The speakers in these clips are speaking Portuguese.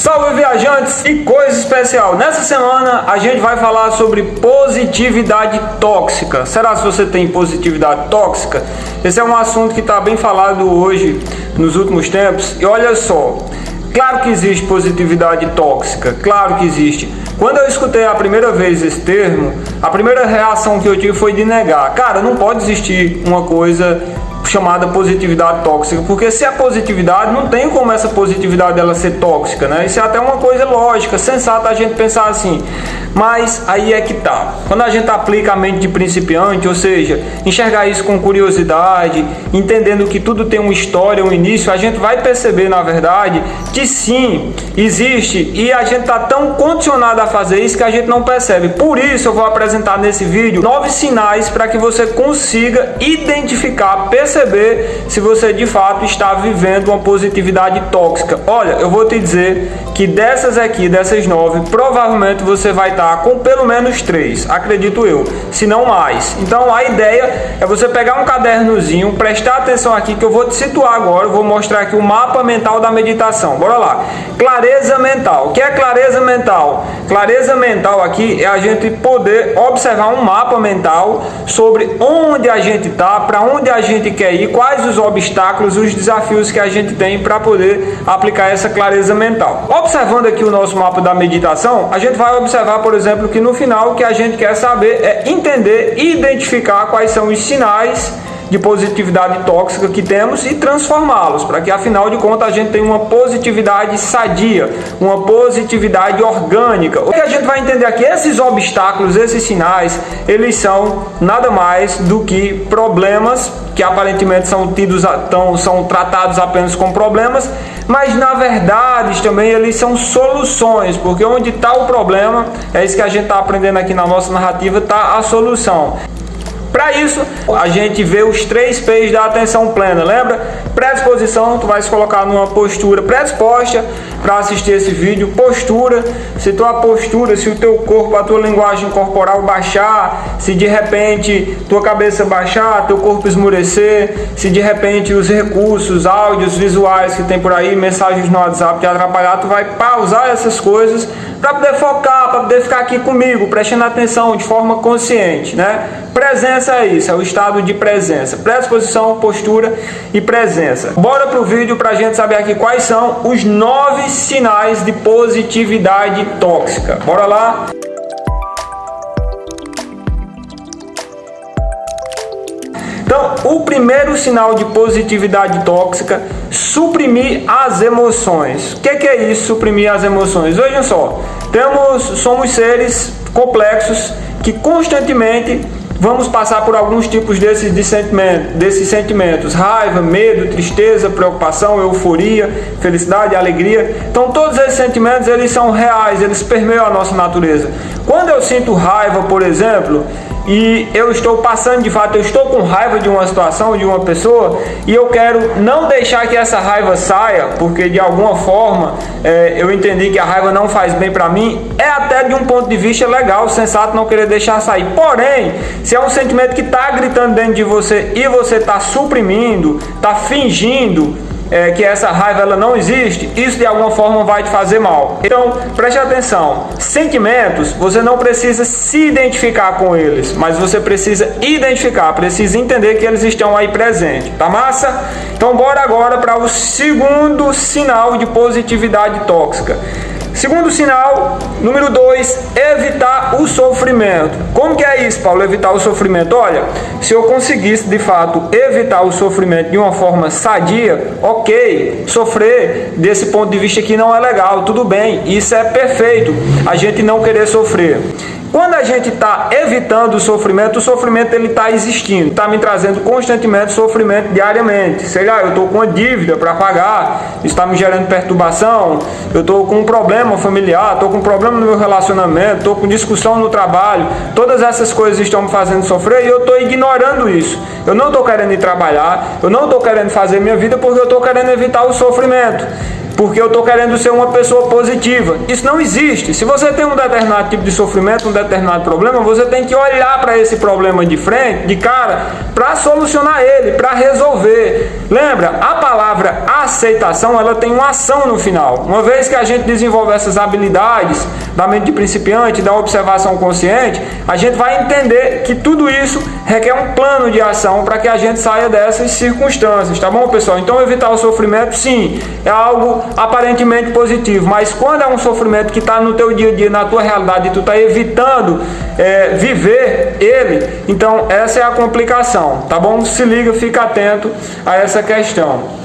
Salve viajantes e coisa especial! Nessa semana a gente vai falar sobre positividade tóxica. Será que você tem positividade tóxica? Esse é um assunto que está bem falado hoje, nos últimos tempos. E olha só, claro que existe positividade tóxica, claro que existe. Quando eu escutei a primeira vez esse termo, a primeira reação que eu tive foi de negar. Cara, não pode existir uma coisa chamada positividade tóxica, porque se a positividade, não tem como essa positividade ela ser tóxica, né? Isso é até uma coisa lógica, sensata a gente pensar assim. Mas aí é que tá. Quando a gente aplica a mente de principiante, ou seja, enxergar isso com curiosidade, entendendo que tudo tem uma história, um início, a gente vai perceber, na verdade, que sim, existe, e a gente tá tão condicionado a fazer isso que a gente não percebe. Por isso eu vou apresentar nesse vídeo 9 sinais para que você consiga identificar, perceber se você de fato está vivendo uma positividade tóxica. Olha, eu vou te dizer que dessas 9, provavelmente você vai estar com pelo menos 3, acredito eu, se não mais. Então a ideia é você pegar um cadernozinho, prestar atenção aqui que eu vou te situar agora, eu vou mostrar aqui o mapa mental da meditação. Bora lá. Clareza mental. O que é clareza mental? Clareza mental aqui é a gente poder observar um mapa mental sobre onde a gente está, para onde a gente quer ir, quais os obstáculos, os desafios que a gente tem para poder aplicar essa clareza mental. Observando aqui o nosso mapa da meditação, a gente vai observar, por exemplo, que no final o que a gente quer saber é entender e identificar quais são os sinais de positividade tóxica que temos e transformá-los, para que afinal de contas a gente tenha uma positividade sadia, uma positividade orgânica. O que a gente vai entender aqui, esses obstáculos, esses sinais, eles são nada mais do que problemas que aparentemente são tratados apenas como problemas, mas na verdade também eles são soluções, porque onde está o problema, é isso que a gente está aprendendo aqui na nossa narrativa, está a solução. Para isso, a gente vê os 3 P's da atenção plena, lembra? Predisposição, tu vai se colocar numa postura predisposta para assistir esse vídeo. Postura, se tua postura, se o teu corpo, a tua linguagem corporal baixar, se de repente tua cabeça baixar, teu corpo esmurecer, se de repente os recursos, áudios, visuais que tem por aí, mensagens no WhatsApp te atrapalhar, tu vai pausar essas coisas para poder focar, para poder ficar aqui comigo, prestando atenção de forma consciente, né? Presença é isso, é o estado de presença. Predisposição, postura e presença. Bora pro vídeo pra gente saber aqui quais são os 9 sinais de positividade tóxica. Bora lá? Então, o primeiro sinal de positividade tóxica, suprimir as emoções. O que é isso, suprimir as emoções? Vejam só, somos seres complexos que constantemente vamos passar por alguns tipos desses sentimentos, raiva, medo, tristeza, preocupação, euforia, felicidade, alegria. Então todos esses sentimentos, eles são reais, eles permeiam a nossa natureza. Quando eu sinto raiva, por exemplo, e eu estou passando de fato, eu estou com raiva de uma situação, de uma pessoa, e eu quero não deixar que essa raiva saia, porque de alguma forma eu entendi que a raiva não faz bem para mim, é até de um ponto de vista legal, sensato não querer deixar sair. Porém, se é um sentimento que está gritando dentro de você e você está suprimindo, está fingindo que essa raiva ela não existe, isso de alguma forma vai te fazer mal. Então, preste atenção, sentimentos, você não precisa se identificar com eles, mas você precisa identificar, precisa entender que eles estão aí presentes, tá massa? Então bora agora para o segundo sinal de positividade tóxica. Segundo sinal, número 2, evitar o sofrimento. Como que é isso, Paulo, evitar o sofrimento? Olha, se eu conseguisse de fato evitar o sofrimento de uma forma sadia, ok, sofrer desse ponto de vista aqui não é legal, tudo bem, isso é perfeito, a gente não querer sofrer. Quando a gente está evitando o sofrimento ele está existindo, está me trazendo constantemente sofrimento diariamente. Sei lá, eu estou com uma dívida para pagar, isso está me gerando perturbação, eu estou com um problema familiar, estou com um problema no meu relacionamento, estou com discussão no trabalho, todas essas coisas estão me fazendo sofrer e eu estou ignorando isso. Eu não estou querendo ir trabalhar, eu não estou querendo fazer minha vida porque eu estou querendo evitar o sofrimento. porque eu estou querendo ser uma pessoa positiva. Isso não existe. Se você tem um determinado tipo de sofrimento, um determinado problema, você tem que olhar para esse problema de frente, de cara, para solucionar ele, para resolver. Lembra, a palavra aceitação, ela tem uma ação no final. Uma vez que a gente desenvolve essas habilidades da mente de principiante, da observação consciente, a gente vai entender que tudo isso requer um plano de ação para que a gente saia dessas circunstâncias, tá bom, pessoal? Então, evitar o sofrimento, sim, é algo aparentemente positivo, mas quando é um sofrimento que está no teu dia a dia, na tua realidade, e tu está evitando viver ele, então essa é a complicação, tá bom? Se liga, fica atento a essa questão.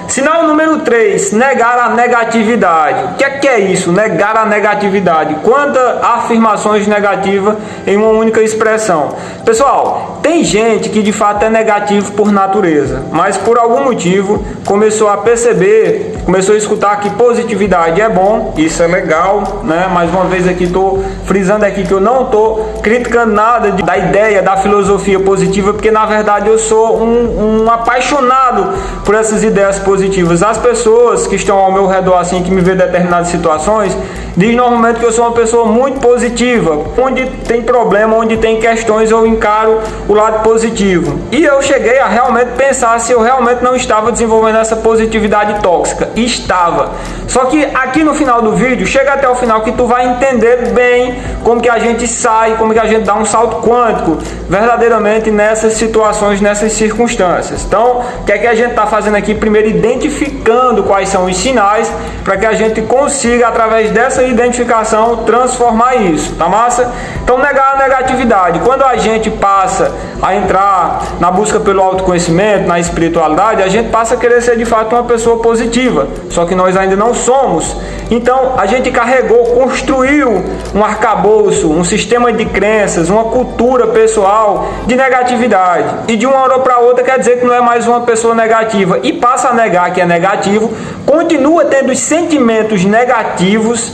Sinal número 3, negar a negatividade. O que é isso? Negar a negatividade. Quantas afirmações negativas em uma única expressão. Pessoal, tem gente que de fato é negativo por natureza, mas por algum motivo começou a perceber, começou a escutar que positividade é bom, isso é legal, né? Mais uma vez aqui estou frisando aqui que eu não estou criticando nada da ideia, da filosofia positiva, porque na verdade eu sou um apaixonado por essas ideias positivas. As pessoas que estão ao meu redor, assim, que me vê em determinadas situações, dizem normalmente que eu sou uma pessoa muito positiva. Onde tem problema, onde tem questões, eu encaro o lado positivo. E eu cheguei a realmente pensar se eu realmente não estava desenvolvendo essa positividade tóxica. E estava. Só que aqui no final do vídeo, chega até o final que tu vai entender bem como que a gente sai, como que a gente dá um salto quântico verdadeiramente nessas situações, nessas circunstâncias. Então, o que é que a gente está fazendo aqui? Primeiro, identificando quais são os sinais para que a gente consiga, através dessa identificação, transformar isso, tá massa? Então, negar a negatividade. Quando a gente passa a entrar na busca pelo autoconhecimento, na espiritualidade, a gente passa a querer ser de fato uma pessoa positiva, só que nós ainda não somos. Então, a gente carregou, construiu um arcabouço, um sistema de crenças, uma cultura pessoal de negatividade. E de uma hora para outra quer dizer que não é mais uma pessoa negativa e passa a negar que é negativo, continua tendo os sentimentos negativos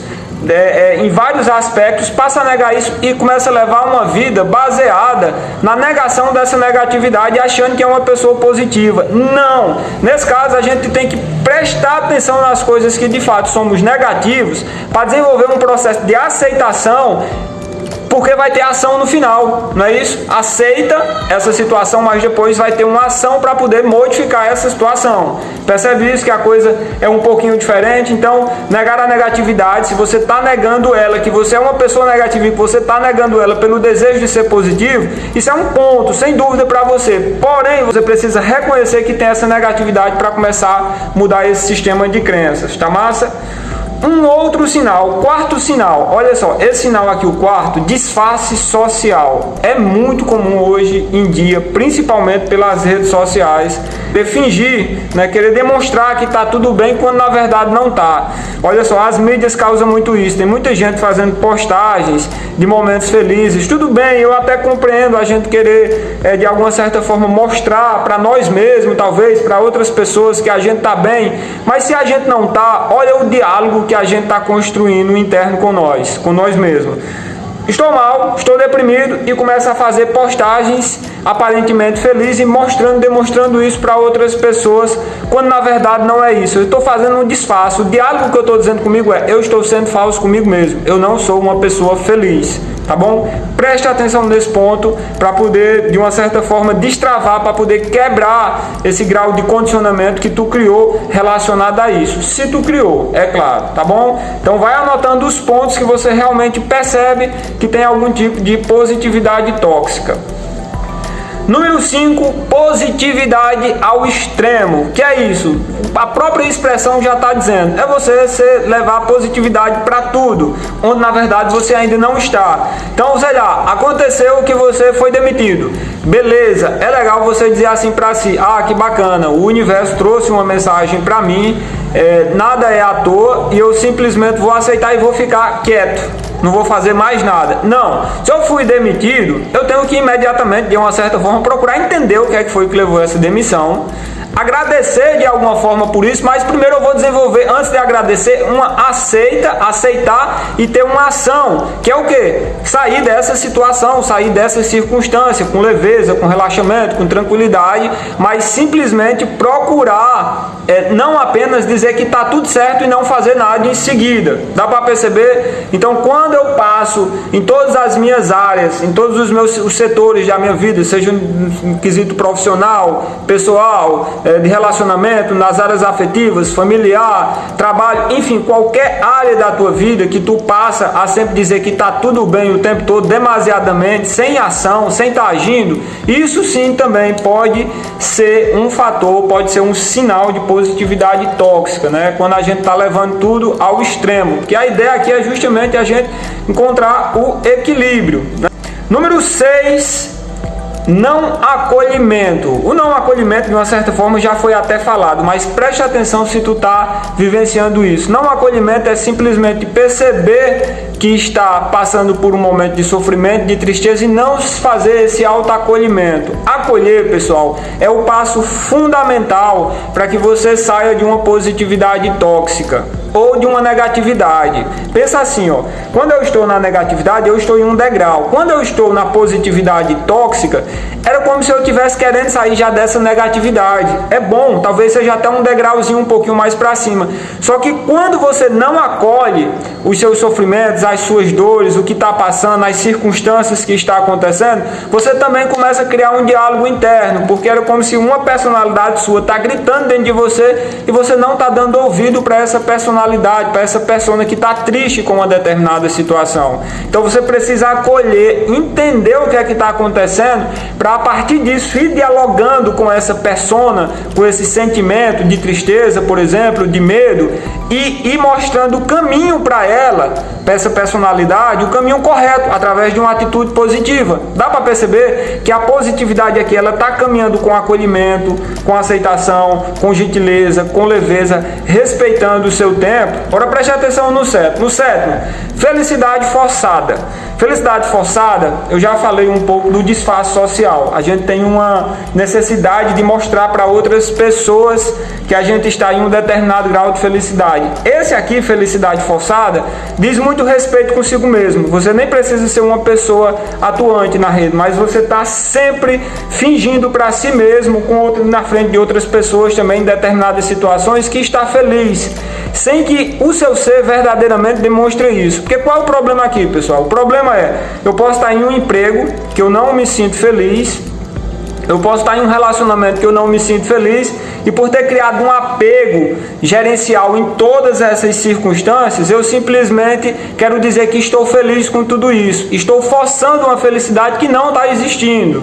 em vários aspectos, passa a negar isso e começa a levar uma vida baseada na negação dessa negatividade, achando que é uma pessoa positiva. Não! Nesse caso, a gente tem que prestar atenção nas coisas que de fato somos negativos para desenvolver um processo de aceitação, porque vai ter ação no final, não é isso? Aceita essa situação, mas depois vai ter uma ação para poder modificar essa situação. Percebe isso, que a coisa é um pouquinho diferente? Então, negar a negatividade, se você está negando ela, que você é uma pessoa negativa e que você está negando ela pelo desejo de ser positivo, isso é um ponto, sem dúvida, para você. Porém, você precisa reconhecer que tem essa negatividade para começar a mudar esse sistema de crenças, tá massa? Um outro sinal, quarto sinal, olha só, esse sinal aqui, o quarto, disfarce social. É muito comum hoje em dia, principalmente pelas redes sociais, de fingir, né, querer demonstrar que está tudo bem quando na verdade não está. Olha só, as mídias causam muito isso, tem muita gente fazendo postagens de momentos felizes. Tudo bem, eu até compreendo a gente querer, de alguma certa forma, mostrar para nós mesmos, talvez, para outras pessoas que a gente está bem, mas se a gente não está, olha o diálogo que a gente está construindo interno com nós mesmos. Estou mal, estou deprimido e começo a fazer postagens aparentemente felizes e demonstrando isso para outras pessoas, quando na verdade não é isso. Eu estou fazendo um disfarce. O diálogo que eu estou dizendo comigo é: eu estou sendo falso comigo mesmo. Eu não sou uma pessoa feliz. Tá bom? Preste atenção nesse ponto para poder, de uma certa forma, destravar, para poder quebrar esse grau de condicionamento que tu criou relacionado a isso. Se tu criou, é claro, tá bom? Então vai anotando os pontos que você realmente percebe que tem algum tipo de positividade tóxica. Número 5, positividade ao extremo. Que é isso? A própria expressão já está dizendo. É você levar positividade para tudo, onde na verdade você ainda não está. Então, sei lá, aconteceu que você foi demitido. Beleza, é legal você dizer assim para si: ah, que bacana, o universo trouxe uma mensagem para mim, nada é à toa e eu simplesmente vou aceitar e vou ficar quieto. Não vou fazer mais nada. Não. Se eu fui demitido, eu tenho que imediatamente, de uma certa forma, procurar entender o que é que foi que levou essa demissão. Agradecer de alguma forma por isso, mas primeiro eu vou desenvolver, antes de agradecer, uma aceitar e ter uma ação, que é o quê? Sair dessa situação, sair dessa circunstância, com leveza, com relaxamento, com tranquilidade, mas simplesmente procurar, não apenas dizer que está tudo certo e não fazer nada em seguida. Dá para perceber? Então, quando eu passo em todas as minhas áreas, em todos os setores da minha vida, seja no quesito profissional, pessoal, de relacionamento, nas áreas afetivas, familiar, trabalho, enfim, qualquer área da tua vida que tu passa a sempre dizer que está tudo bem o tempo todo, demasiadamente, sem ação, sem estar agindo, isso sim também pode ser um fator, pode ser um sinal de positividade tóxica, né? Quando a gente está levando tudo ao extremo, porque a ideia aqui é justamente a gente encontrar o equilíbrio, né? Número 6, não acolhimento. O não acolhimento, de uma certa forma, já foi até falado, mas preste atenção se tu está vivenciando isso. Não acolhimento é simplesmente perceber que está passando por um momento de sofrimento, de tristeza, e não fazer esse autoacolhimento. Acolher, pessoal, é o passo fundamental para que você saia de uma positividade tóxica ou de uma negatividade. Pensa assim, ó, quando eu estou na negatividade, eu estou em um degrau. Quando eu estou na positividade tóxica, era como se eu estivesse querendo sair já dessa negatividade. É bom, talvez seja até um degrauzinho um pouquinho mais para cima. Só que quando você não acolhe os seus sofrimentos, as suas dores, o que está passando, as circunstâncias que está acontecendo, você também começa a criar um diálogo interno, porque era como se uma personalidade sua está gritando dentro de você e você não está dando ouvido para essa personalidade, para essa persona que está triste com uma determinada situação. Então você precisa acolher, entender o que é que está acontecendo, para a partir disso ir dialogando com essa persona, com esse sentimento de tristeza, por exemplo, de medo, e ir mostrando o caminho para ela, para essa personalidade, o caminho correto, através de uma atitude positiva. Dá para perceber que a positividade aqui, ela está caminhando com acolhimento, com aceitação, com gentileza, com leveza, respeitando o seu tempo. Agora preste atenção no sétimo. No sétimo, felicidade forçada. Felicidade forçada, eu já falei um pouco do disfarce social. A gente tem uma necessidade de mostrar para outras pessoas que a gente está em um determinado grau de felicidade. Esse aqui, felicidade forçada, diz muito respeito consigo mesmo. Você nem precisa ser uma pessoa atuante na rede, mas você está sempre fingindo para si mesmo, na frente de outras pessoas também em determinadas situações, que está feliz, sem que o seu ser verdadeiramente demonstre isso. Porque qual é o problema aqui, pessoal? O problema é, eu posso estar em um emprego que eu não me sinto feliz, eu posso estar em um relacionamento que eu não me sinto feliz, e por ter criado um apego gerencial em todas essas circunstâncias, eu simplesmente quero dizer que estou feliz com tudo isso. Estou forçando uma felicidade que não está existindo.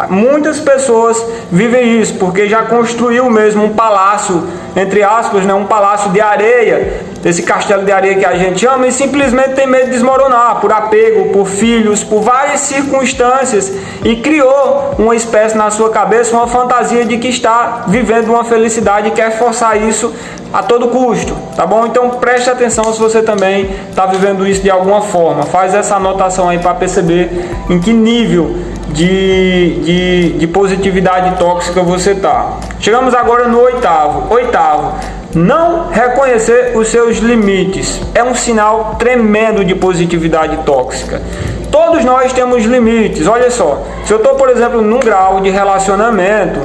Muitas pessoas vivem isso, porque já construiu mesmo um palácio, entre aspas, né, um palácio de areia, esse castelo de areia que a gente ama, e simplesmente tem medo de desmoronar, por apego, por filhos, por várias circunstâncias, e criou uma espécie na sua cabeça, uma fantasia de que está vivendo uma felicidade e quer forçar isso a todo custo, tá bom? Então preste atenção se você também está vivendo isso de alguma forma. Faz essa anotação aí para perceber em que nível de positividade tóxica você está. Chegamos agora no oitavo, não reconhecer os seus limites. É um sinal tremendo de positividade tóxica. Todos nós temos limites. Olha só, se eu estou, por exemplo, num grau de relacionamento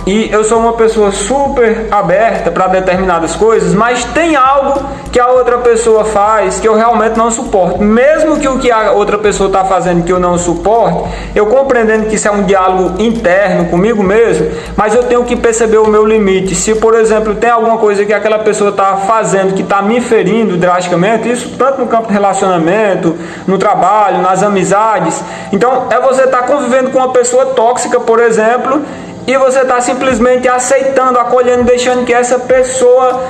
e eu sou uma pessoa super aberta para determinadas coisas, mas tem algo que a outra pessoa faz que eu realmente não suporto. Mesmo que o que a outra pessoa está fazendo que eu não suporte, eu compreendendo que isso é um diálogo interno comigo mesmo, mas eu tenho que perceber o meu limite. Se, por exemplo, tem alguma coisa que aquela pessoa está fazendo que está me ferindo drasticamente, isso tanto no campo de relacionamento, no trabalho, nas amizades, então é você estar convivendo com uma pessoa tóxica, por exemplo, e você está simplesmente aceitando, acolhendo, deixando que essa pessoa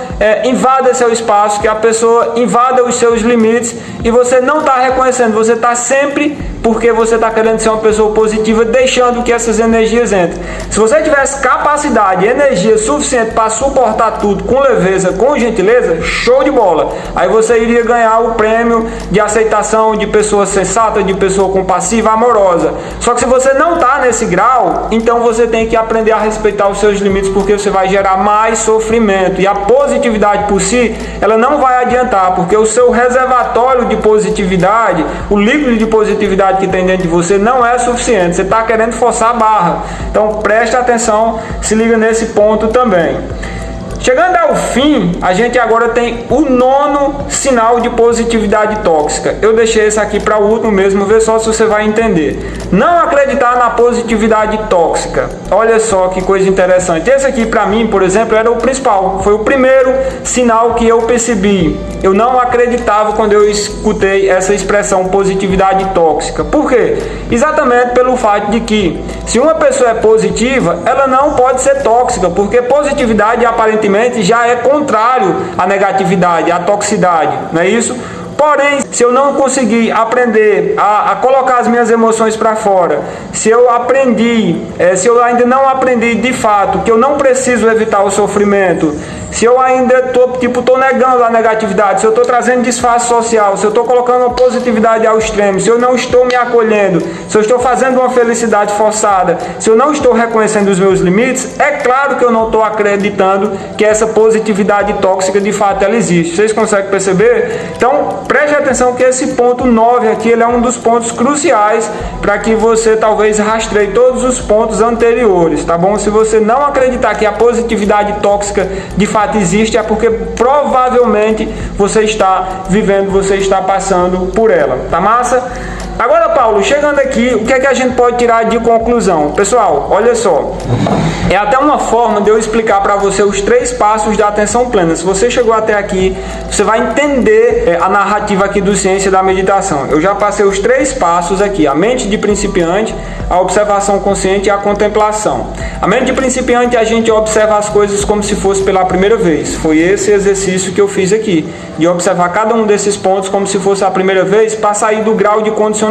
invada seu espaço, que a pessoa invada os seus limites, e você não está reconhecendo, você está sempre, porque você está querendo ser uma pessoa positiva, deixando que essas energias entrem. Se você tivesse capacidade e energia suficiente para suportar tudo com leveza, com gentileza, show de bola. Aí você iria ganhar o prêmio de aceitação de pessoa sensata, de pessoa compassiva, amorosa. Só que se você não está nesse grau, então você tem que aprender a respeitar os seus limites, porque você vai gerar mais sofrimento. E a positividade por si, ela não vai adiantar, porque o seu reservatório de positividade, o líquido de positividade que tem dentro de você não é suficiente. Você está querendo forçar a barra. Então preste atenção, se liga nesse ponto também. Chegando ao fim, a gente agora tem o 9º sinal de positividade tóxica. Eu deixei esse aqui para o último mesmo, vê só se você vai entender. Não acreditar na positividade tóxica. Olha só que coisa interessante. Esse aqui para mim, por exemplo, era o principal. Foi o primeiro sinal que eu percebi. Eu não acreditava quando eu escutei essa expressão positividade tóxica. Por quê? Exatamente pelo fato de que se uma pessoa é positiva, ela não pode ser tóxica, porque positividade aparentemente já é contrário à negatividade, à toxicidade, não é isso? Porém, se eu não conseguir aprender a colocar as minhas emoções para fora, se eu ainda não aprendi de fato que eu não preciso evitar o sofrimento, se eu ainda estou negando a negatividade, se eu estou trazendo disfarce social, se eu estou colocando uma positividade ao extremo, se eu não estou me acolhendo, se eu estou fazendo uma felicidade forçada, se eu não estou reconhecendo os meus limites, é claro que eu não estou acreditando que essa positividade tóxica de fato ela existe. Vocês conseguem perceber? Então, preste atenção que esse ponto 9 aqui, ele é um dos pontos cruciais para que você talvez rastreie todos os pontos anteriores, tá bom? Se você não acreditar que a positividade tóxica de fato existe, é porque provavelmente você está vivendo, você está passando por ela, tá massa? Agora, Paulo, chegando aqui, o que é que a gente pode tirar de conclusão? Pessoal, olha só, é até uma forma de eu explicar para você os 3 passos da atenção plena. Se você chegou até aqui, você vai entender a narrativa aqui do Ciência da Meditação. Eu já passei os 3 passos aqui: a mente de principiante, a observação consciente e a contemplação. A mente de principiante, a gente observa as coisas como se fosse pela primeira vez. Foi esse exercício que eu fiz aqui, de observar cada um desses pontos como se fosse a primeira vez, para sair do grau de condicionamento.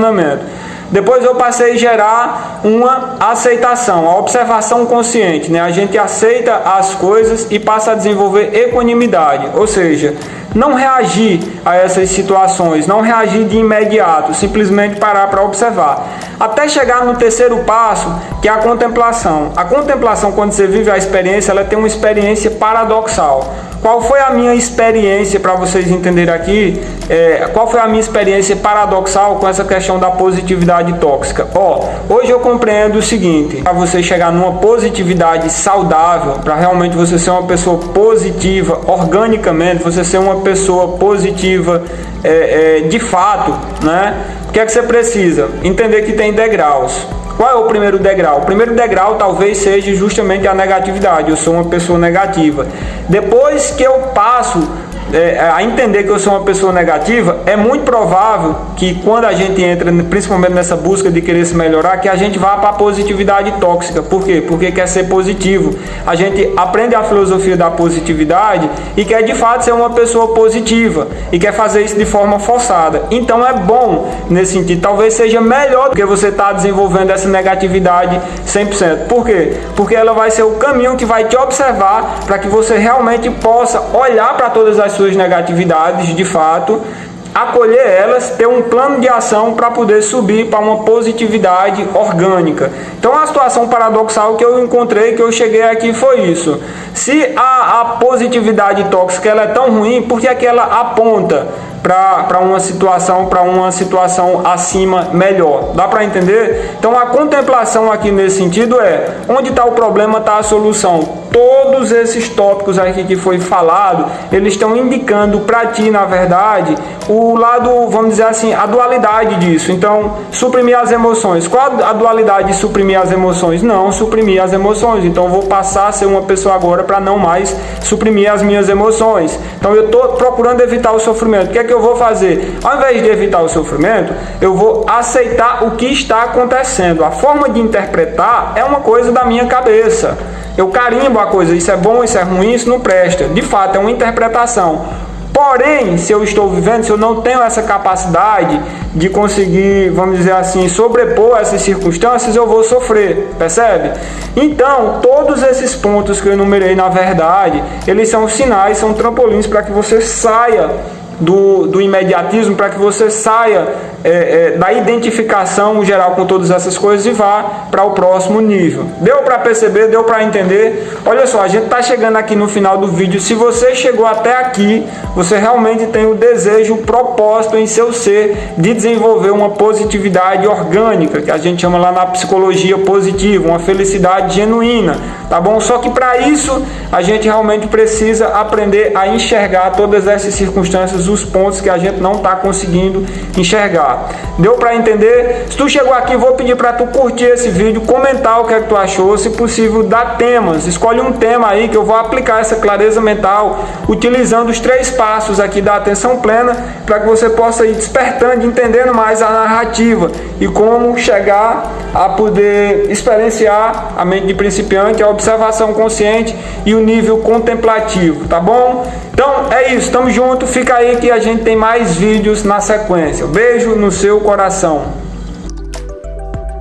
Depois eu passei a gerar uma aceitação, a observação consciente, né? A gente aceita as coisas e passa a desenvolver equanimidade, ou seja, não reagir a essas situações, não reagir de imediato, simplesmente parar para observar. Até chegar no 3º passo, que é a contemplação. A contemplação, quando você vive a experiência, ela tem uma experiência paradoxal. Qual foi a minha experiência, para vocês entenderem aqui, qual foi a minha experiência paradoxal com essa questão da positividade tóxica? Hoje eu compreendo o seguinte: para você chegar numa positividade saudável, para realmente você ser uma pessoa positiva, organicamente, você ser uma pessoa positiva de fato, né? O que é que você precisa? Entender que tem degraus. Qual é o primeiro degrau? O primeiro degrau talvez seja justamente a negatividade. Eu sou uma pessoa negativa. Depois que eu passo a entender que eu sou uma pessoa negativa, é muito provável que quando a gente entra, principalmente nessa busca de querer se melhorar, que a gente vá para a positividade tóxica. Por quê? Porque quer ser positivo. A gente aprende a filosofia da positividade e quer de fato ser uma pessoa positiva e quer fazer isso de forma forçada. Então é bom nesse sentido. Talvez seja melhor do que você estar desenvolvendo essa negatividade 100%. Por quê? Porque ela vai ser o caminho que vai te observar para que você realmente possa olhar para todas as suas negatividades de fato, acolher elas, ter um plano de ação para poder subir para uma positividade orgânica. Então a situação paradoxal que eu encontrei, que eu cheguei aqui, foi isso. Se a positividade tóxica ela é tão ruim, por que é que ela aponta para uma situação acima melhor? Dá para entender? Então a contemplação aqui nesse sentido é: onde está o problema, está a solução. Todos esses tópicos aqui que foi falado, eles estão indicando para ti, na verdade, o lado, vamos dizer assim, a dualidade disso. Então, suprimir as emoções. Qual a dualidade de suprimir as emoções? Não suprimir as emoções. Então, eu vou passar a ser uma pessoa agora para não mais suprimir as minhas emoções. Então, eu estou procurando evitar o sofrimento. O que é que eu vou fazer? Ao invés de evitar o sofrimento, eu vou aceitar o que está acontecendo. A forma de interpretar é uma coisa da minha cabeça. Eu carimbo a coisa, isso é bom, isso é ruim, isso não presta. De fato, é uma interpretação. Porém, se eu estou vivendo, se eu não tenho essa capacidade de conseguir, vamos dizer assim, sobrepor essas circunstâncias, eu vou sofrer, percebe? Então, todos esses pontos que eu enumerei, na verdade, eles são sinais, são trampolins para que você saia do imediatismo, para que você saia da identificação geral com todas essas coisas e vá para o próximo nível. Deu para perceber? Deu para entender? Olha só, a gente está chegando aqui no final do vídeo. Se você chegou até aqui, você realmente tem o desejo, o propósito em seu ser de desenvolver uma positividade orgânica, que a gente chama lá na psicologia positiva, uma felicidade genuína, tá bom? Só que para isso a gente realmente precisa aprender a enxergar todas essas circunstâncias, os pontos que a gente não está conseguindo enxergar. Deu para entender? Se tu chegou aqui, vou pedir para tu curtir esse vídeo, comentar o que é que tu achou, se possível dar temas, escolhe um tema aí que eu vou aplicar essa clareza mental utilizando os 3 passos aqui da atenção plena, para que você possa ir despertando, entendendo mais a narrativa e como chegar a poder experienciar a mente de principiante, a observação consciente e o nível contemplativo, tá bom? Então é isso, tamo junto, fica aí que a gente tem mais vídeos na sequência. Beijo no seu coração.